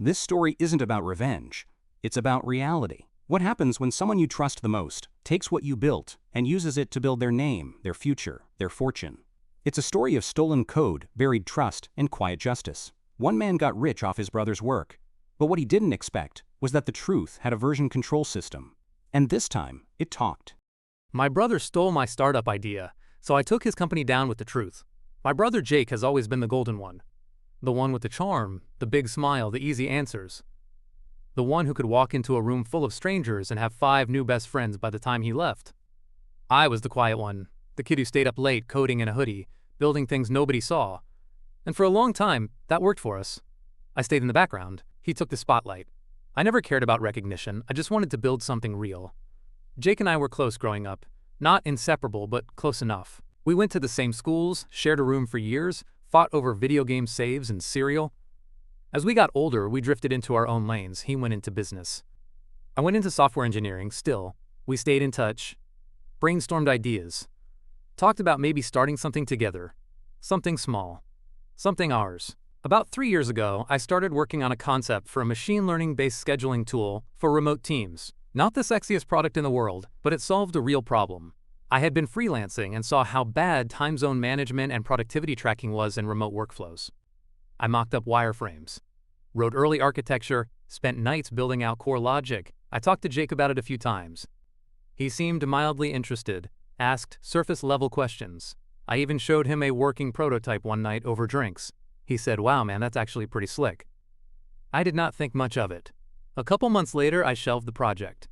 This story isn't about revenge. It's about reality. What happens when someone you trust the most takes what you built and uses it to build their name, their future, their fortune? It's a story of stolen code, buried trust, and quiet justice. One man got rich off his brother's work, but what he didn't expect was that the truth had a version control system. And this time, it talked. My brother stole my startup idea, so I took his company down with the truth. My brother Jake has always been the golden one. The one with the charm, the big smile, the easy answers. The one who could walk into a room full of strangers and have 5 new best friends by the time he left. I was the quiet one, the kid who stayed up late coding in a hoodie, building things nobody saw. And for a long time, that worked for us. I stayed in the background. He took the spotlight. I never cared about recognition. I just wanted to build something real. Jake and I were close growing up. Not inseparable, but close enough. We went to the same schools, shared a room for years, fought over video game saves and cereal. As we got older, we drifted into our own lanes. He went into business. I went into software engineering. Still, we stayed in touch, brainstormed ideas, talked about maybe starting something together, something small, something ours. About 3 years ago, I started working on a concept for a machine learning-based scheduling tool for remote teams. Not the sexiest product in the world, but it solved a real problem. I had been freelancing and saw how bad time zone management and productivity tracking was in remote workflows. I mocked up wireframes, wrote early architecture, spent nights building out core logic. I talked to Jake about it a few times. He seemed mildly interested, asked surface-level questions. I even showed him a working prototype one night over drinks. He said, "Wow, man, that's actually pretty slick." I did not think much of it. A couple months later, I shelved the project.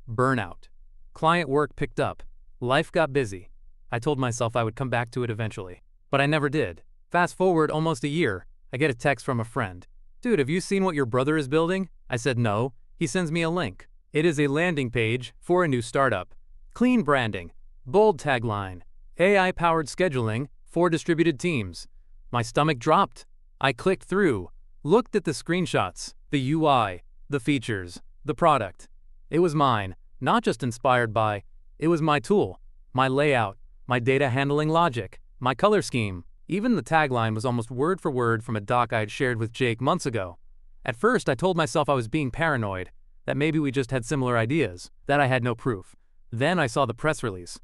Burnout. Client work picked up. Life got busy. I told myself I would come back to it eventually. But I never did. Fast forward almost a year, I get a text from a friend. "Dude, have you seen what your brother is building?" I said no. He sends me a link. It is a landing page for a new startup. Clean branding, bold tagline, AI-powered scheduling for distributed teams. My stomach dropped. I clicked through, looked at the screenshots, the UI, the features, the product. It was mine, not just inspired by. It was my tool, my layout, my data handling logic, my color scheme. Even the tagline was almost word for word from a doc I had shared with Jake months ago. At first, I told myself I was being paranoid, that maybe we just had similar ideas, that I had no proof. Then I saw the press release.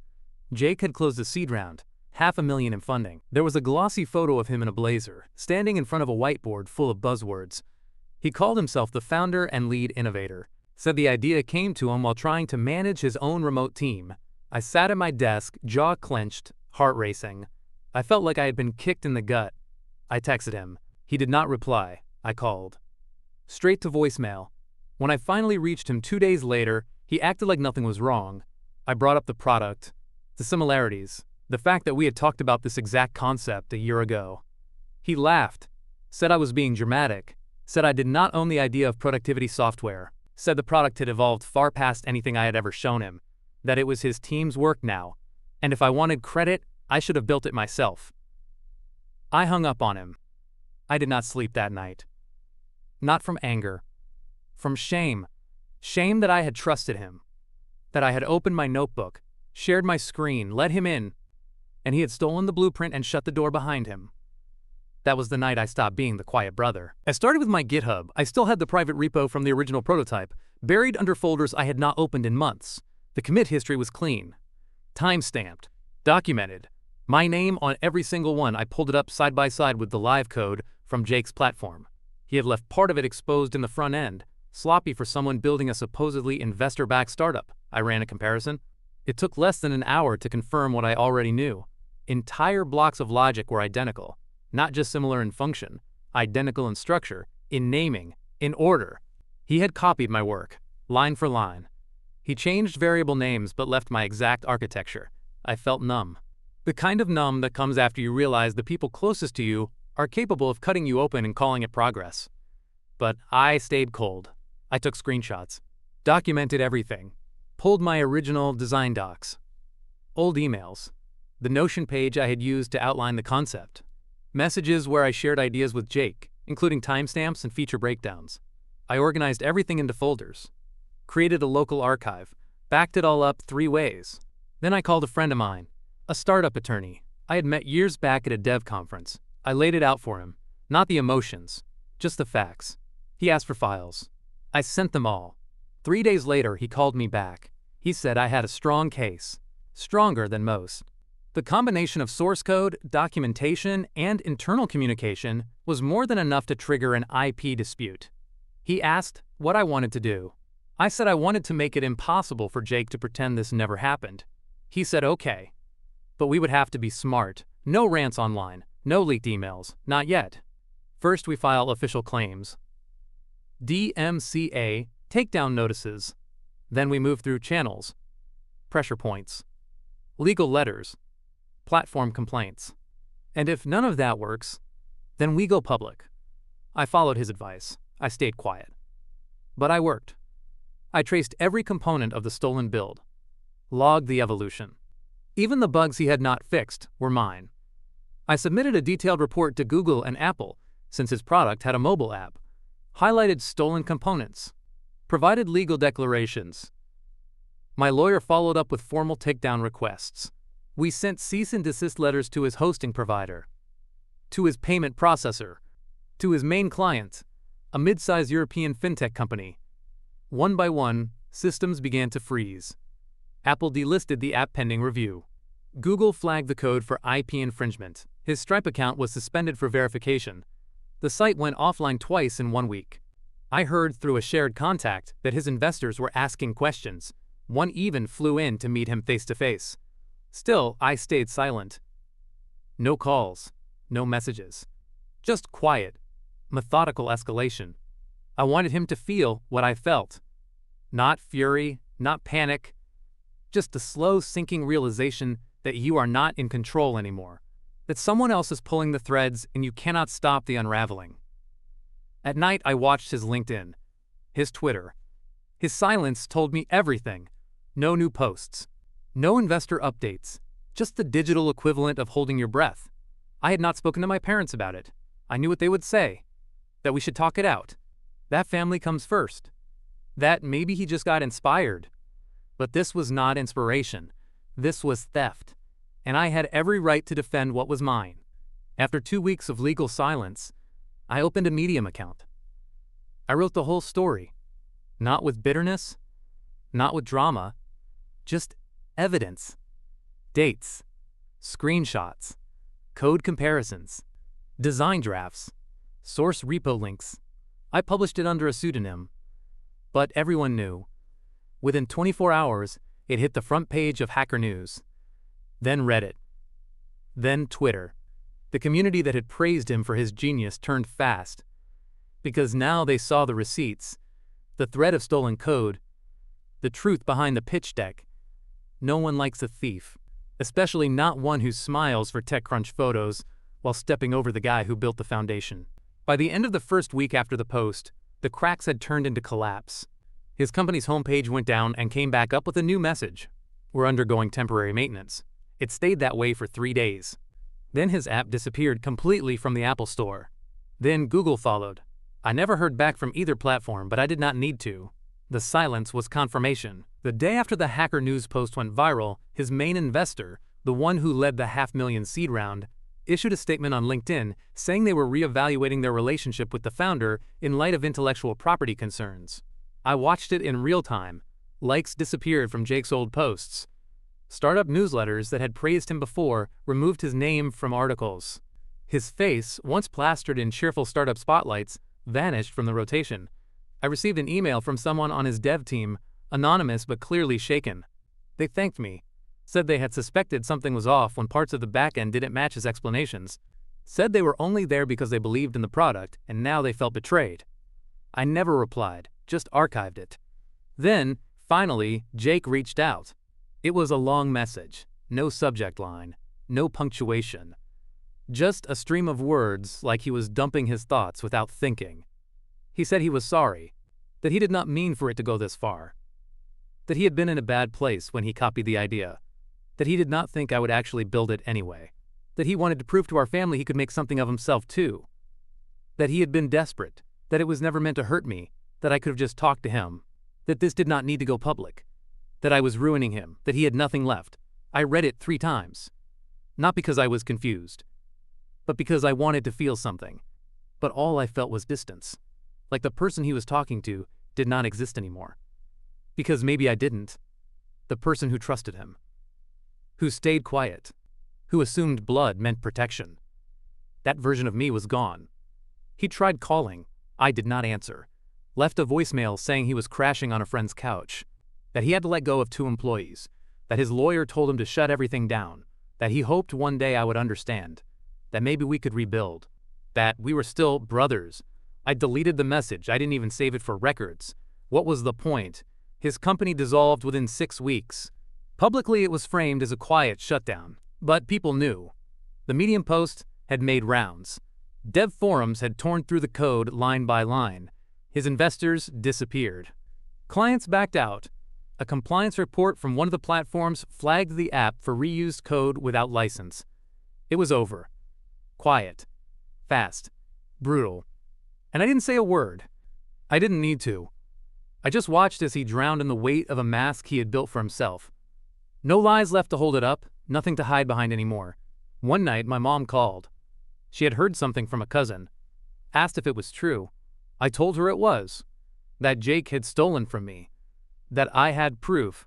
Jake had closed a seed round, $500,000 in funding. There was a glossy photo of him in a blazer, standing in front of a whiteboard full of buzzwords. He called himself the founder and lead innovator. Said the idea came to him while trying to manage his own remote team. I sat at my desk, jaw clenched, heart racing. I felt like I had been kicked in the gut. I texted him. He did not reply. I called. Straight to voicemail. When I finally reached him 2 days later, he acted like nothing was wrong. I brought up the product, the similarities, the fact that we had talked about this exact concept a year ago. He laughed, said I was being dramatic, said I did not own the idea of productivity software, said the product had evolved far past anything I had ever shown him, that it was his team's work now, and if I wanted credit, I should have built it myself. I hung up on him. I did not sleep that night. Not from anger. From shame. Shame that I had trusted him. That I had opened my notebook, shared my screen, let him in, and he had stolen the blueprint and shut the door behind him. That was the night I stopped being the quiet brother. I started with my GitHub. I still had the private repo from the original prototype, buried under folders I had not opened in months. The commit history was clean, time-stamped, documented. My name on every single one. I pulled it up side by side with the live code from Jake's platform. He had left part of it exposed in the front end, sloppy for someone building a supposedly investor-backed startup. I ran a comparison. It took less than an hour to confirm what I already knew. Entire blocks of logic were identical, not just similar in function, identical in structure, in naming, in order. He had copied my work, line for line. He changed variable names but left my exact architecture. I felt numb. The kind of numb that comes after you realize the people closest to you are capable of cutting you open and calling it progress. But I stayed cold. I took screenshots, documented everything, pulled my original design docs, old emails, the Notion page I had used to outline the concept, messages where I shared ideas with Jake, including timestamps and feature breakdowns. I organized everything into folders, created a local archive, backed it all up 3 ways. Then I called a friend of mine, a startup attorney I had met years back at a dev conference. I laid it out for him, not the emotions, just the facts. He asked for files. I sent them all. 3 days later, he called me back. He said I had a strong case, stronger than most. The combination of source code, documentation, and internal communication was more than enough to trigger an IP dispute. He asked what I wanted to do. I said I wanted to make it impossible for Jake to pretend this never happened. He said okay, but we would have to be smart. No rants online, no leaked emails, not yet. First, we file official claims. DMCA, takedown notices. Then we move through channels, pressure points, legal letters, platform complaints. And if none of that works, then we go public. I followed his advice. I stayed quiet. But I worked. I traced every component of the stolen build, logged the evolution. Even the bugs he had not fixed were mine. I submitted a detailed report to Google and Apple, since his product had a mobile app, highlighted stolen components, provided legal declarations. My lawyer followed up with formal takedown requests. We sent cease and desist letters to his hosting provider, to his payment processor, to his main client, a mid-sized European fintech company. One by one, systems began to freeze. Apple delisted the app pending review. Google flagged the code for IP infringement. His Stripe account was suspended for verification. The site went offline twice in 1 week. I heard through a shared contact that his investors were asking questions. One even flew in to meet him face to face. Still, I stayed silent. No calls, no messages. Just quiet, methodical escalation. I wanted him to feel what I felt. Not fury, not panic, just the slow sinking realization that you are not in control anymore, that someone else is pulling the threads and you cannot stop the unraveling. At night, I watched his LinkedIn, his Twitter. His silence told me everything. No new posts, no investor updates, just the digital equivalent of holding your breath. I had not spoken to my parents about it. I knew what they would say, that we should talk it out. That family comes first. That maybe he just got inspired. But this was not inspiration. This was theft. And I had every right to defend what was mine. After 2 weeks of legal silence, I opened a Medium account. I wrote the whole story. Not with bitterness, not with drama, just evidence. Dates, screenshots, code comparisons, design drafts, source repo links. I published it under a pseudonym. But everyone knew. Within 24 hours, it hit the front page of Hacker News. Then Reddit. Then Twitter. The community that had praised him for his genius turned fast. Because now they saw the receipts, the thread of stolen code, the truth behind the pitch deck. No one likes a thief, especially not one who smiles for TechCrunch photos while stepping over the guy who built the foundation. By the end of the first week after the post, the cracks had turned into collapse. His company's homepage went down and came back up with a new message. We're undergoing temporary maintenance. It stayed that way for 3 days. Then his app disappeared completely from the Apple Store. Then Google followed. I never heard back from either platform, but I did not need to. The silence was confirmation. The day after the Hacker News post went viral, his main investor, the one who led the $500,000 seed round, issued a statement on LinkedIn saying they were reevaluating their relationship with the founder in light of intellectual property concerns. I watched it in real time. Likes disappeared from Jake's old posts. Startup newsletters that had praised him before removed his name from articles. His face, once plastered in cheerful startup spotlights, vanished from the rotation. I received an email from someone on his dev team, anonymous but clearly shaken. They thanked me, said they had suspected something was off when parts of the backend didn't match his explanations, said they were only there because they believed in the product and now they felt betrayed. I never replied, just archived it. Then, finally, Jake reached out. It was a long message, no subject line, no punctuation. Just a stream of words like he was dumping his thoughts without thinking. He said he was sorry, that he did not mean for it to go this far, that he had been in a bad place when he copied the idea, that he did not think I would actually build it anyway, that he wanted to prove to our family he could make something of himself too, that he had been desperate, that it was never meant to hurt me, that I could have just talked to him, that this did not need to go public, that I was ruining him, that he had nothing left. I read it 3 times. Not because I was confused, but because I wanted to feel something. But all I felt was distance. like the person he was talking to did not exist anymore. Because maybe I didn't. The person who trusted him. Who stayed quiet. Who assumed blood meant protection. That version of me was gone. He tried calling. I did not answer. Left a voicemail saying he was crashing on a friend's couch. That he had to let go of 2 employees. That his lawyer told him to shut everything down. That he hoped one day I would understand. That maybe we could rebuild. That we were still brothers. I deleted the message. I didn't even save it for records. What was the point? His company dissolved within 6 weeks. Publicly, it was framed as a quiet shutdown. But people knew. The Medium post had made rounds. Dev forums had torn through the code line by line. His investors disappeared. Clients backed out. A compliance report from one of the platforms flagged the app for reused code without license. It was over. Quiet. Fast. Brutal. And I didn't say a word. I didn't need to. I just watched as he drowned in the weight of a mask he had built for himself. No lies left to hold it up, nothing to hide behind anymore. One night, my mom called. She had heard something from a cousin. Asked if it was true. I told her it was. That Jake had stolen from me. That I had proof.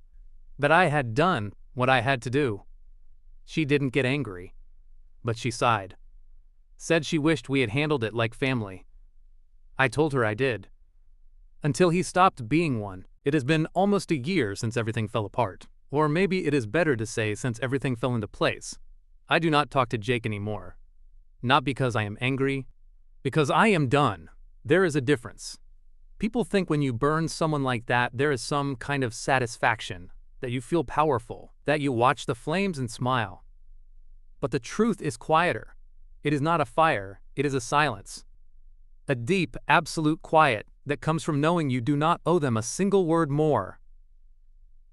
That I had done what I had to do. She didn't get angry. But she sighed. Said she wished we had handled it like family. I told her I did. Until he stopped being one. It has been almost a year since everything fell apart. Or maybe it is better to say since everything fell into place. I do not talk to Jake anymore. Not because I am angry. Because I am done. There is a difference. People think when you burn someone like that, there is some kind of satisfaction, that you feel powerful, that you watch the flames and smile. But the truth is quieter. It is not a fire, it is a silence. A deep, absolute quiet that comes from knowing you do not owe them a single word more.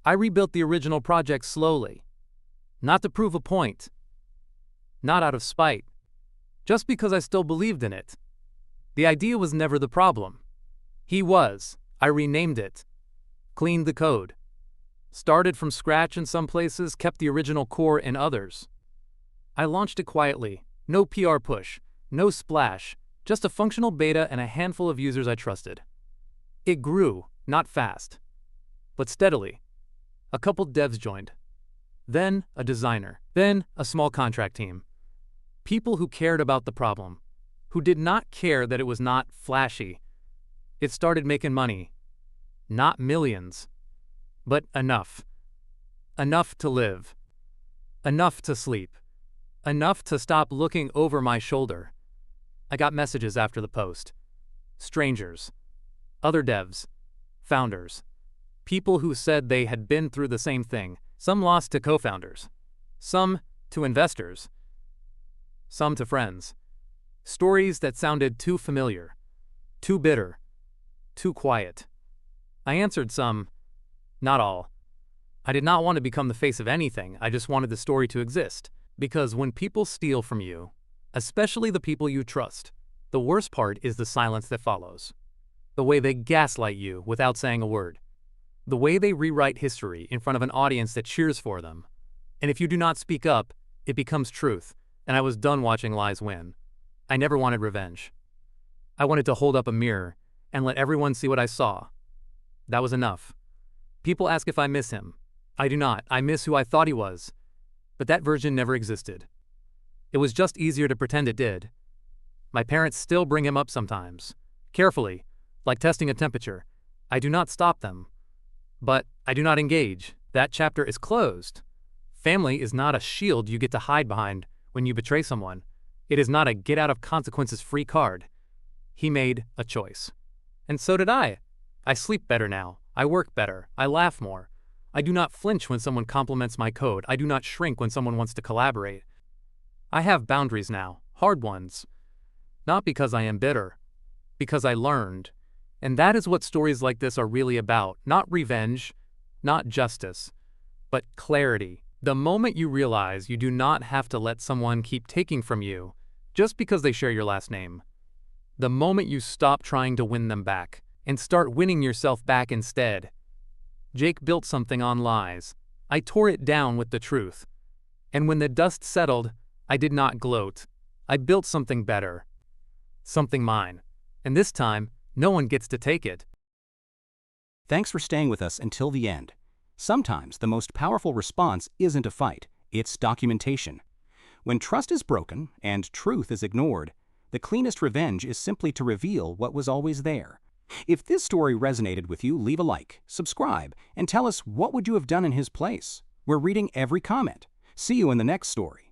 I rebuilt the original project slowly. Not to prove a point. Not out of spite. Just because I still believed in it. The idea was never the problem. He was. I renamed it. Cleaned the code. Started from scratch in some places, kept the original core in others. I launched it quietly. No PR push. No splash. Just a functional beta and a handful of users I trusted. It grew, not fast. But steadily. A couple devs joined. Then a designer. Then a small contract team. People who cared about the problem. Who did not care that it was not flashy. It started making money. Not millions. But enough. Enough to live. Enough to sleep. Enough to stop looking over my shoulder. I got messages after the post. Strangers. Other devs. Founders. People who said they had been through the same thing. Some lost to co-founders. Some to investors. Some to friends. Stories that sounded too familiar. Too bitter. Too quiet. I answered some. Not all. I did not want to become the face of anything, I just wanted the story to exist. Because when people steal from you, especially the people you trust, the worst part is the silence that follows. The way they gaslight you without saying a word. The way they rewrite history in front of an audience that cheers for them. And if you do not speak up, it becomes truth, and I was done watching lies win. I never wanted revenge. I wanted to hold up a mirror and let everyone see what I saw. That was enough. People ask if I miss him. I do not. I miss who I thought he was. But that version never existed. It was just easier to pretend it did. My parents still bring him up sometimes. Carefully, like testing a temperature. I do not stop them. But I do not engage. That chapter is closed. Family is not a shield you get to hide behind when you betray someone. It is not a get-out-of-consequences-free card. He made a choice. And so did I. I sleep better now. I work better. I laugh more. I do not flinch when someone compliments my code. I do not shrink when someone wants to collaborate. I have boundaries now, hard ones. Not because I am bitter, because I learned. And that is what stories like this are really about. Not revenge, not justice, but clarity. The moment you realize you do not have to let someone keep taking from you just because they share your last name. The moment you stop trying to win them back and start winning yourself back instead. Jake built something on lies. I tore it down with the truth. And when the dust settled, I did not gloat. I built something better. Something mine. And this time, No one gets to take it. Thanks for staying with us until the end. Sometimes the most powerful response isn't a fight, it's documentation. When trust is broken and truth is ignored, the cleanest revenge is simply to reveal what was always there. If this story resonated with you, leave a like, subscribe, and tell us what would you have done in his place. We're reading every comment. See you in the next story.